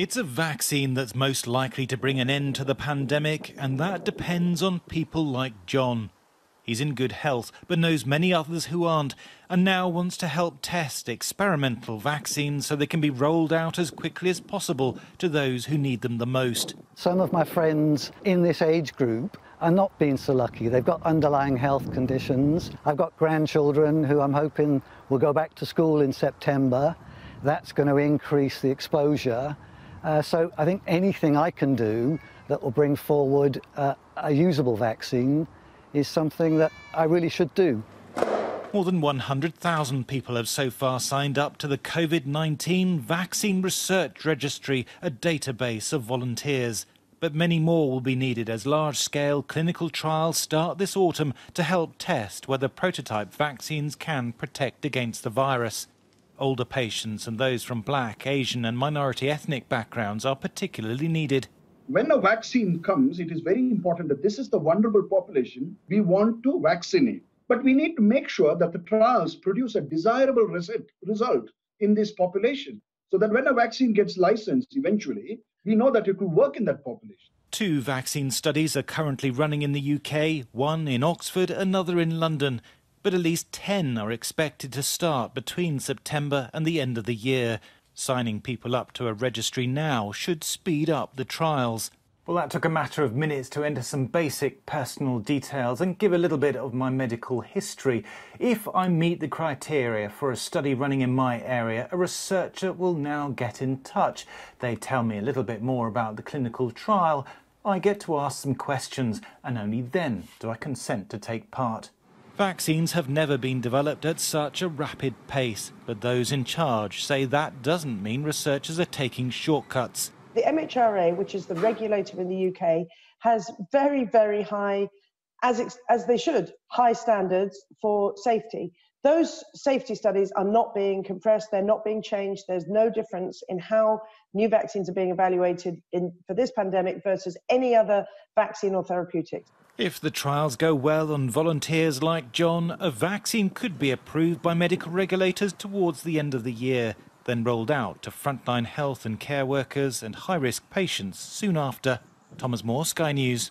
It's a vaccine that's most likely to bring an end to the pandemic, and that depends on people like John. He's in good health, but knows many others who aren't, and now wants to help test experimental vaccines so they can be rolled out as quickly as possible to those who need them the most. Some of my friends in this age group are not being so lucky. They've got underlying health conditions. I've got grandchildren who I'm hoping will go back to school in September. That's going to increase the exposure. So I think anything I can do that will bring forward a usable vaccine is something that I really should do. More than 100,000 people have so far signed up to the COVID-19 Vaccine Research Registry, a database of volunteers. But many more will be needed as large-scale clinical trials start this autumn to help test whether prototype vaccines can protect against the virus. Older patients and those from Black, Asian and minority ethnic backgrounds are particularly needed. When a vaccine comes, it is very important that this is the vulnerable population we want to vaccinate. But we need to make sure that the trials produce a desirable result in this population, so that when a vaccine gets licensed eventually, we know that it will work in that population. 2 vaccine studies are currently running in the UK, one in Oxford, another in London. But at least 10 are expected to start between September and the end of the year. Signing people up to a registry now should speed up the trials. Well, that took a matter of minutes to enter some basic personal details and give a little bit of my medical history. If I meet the criteria for a study running in my area, a researcher will now get in touch. They tell me a little bit more about the clinical trial. I get to ask some questions, and only then do I consent to take part. Vaccines have never been developed at such a rapid pace, but those in charge say that doesn't mean researchers are taking shortcuts. The MHRA, which is the regulator in the UK, has very, very high, as they should, high standards for safety. Those safety studies are not being compressed, they're not being changed. There's no difference in how new vaccines are being evaluated for this pandemic versus any other vaccine or therapeutic. If the trials go well on volunteers like John, a vaccine could be approved by medical regulators towards the end of the year, then rolled out to frontline health and care workers and high-risk patients soon after. Thomas Moore, Sky News.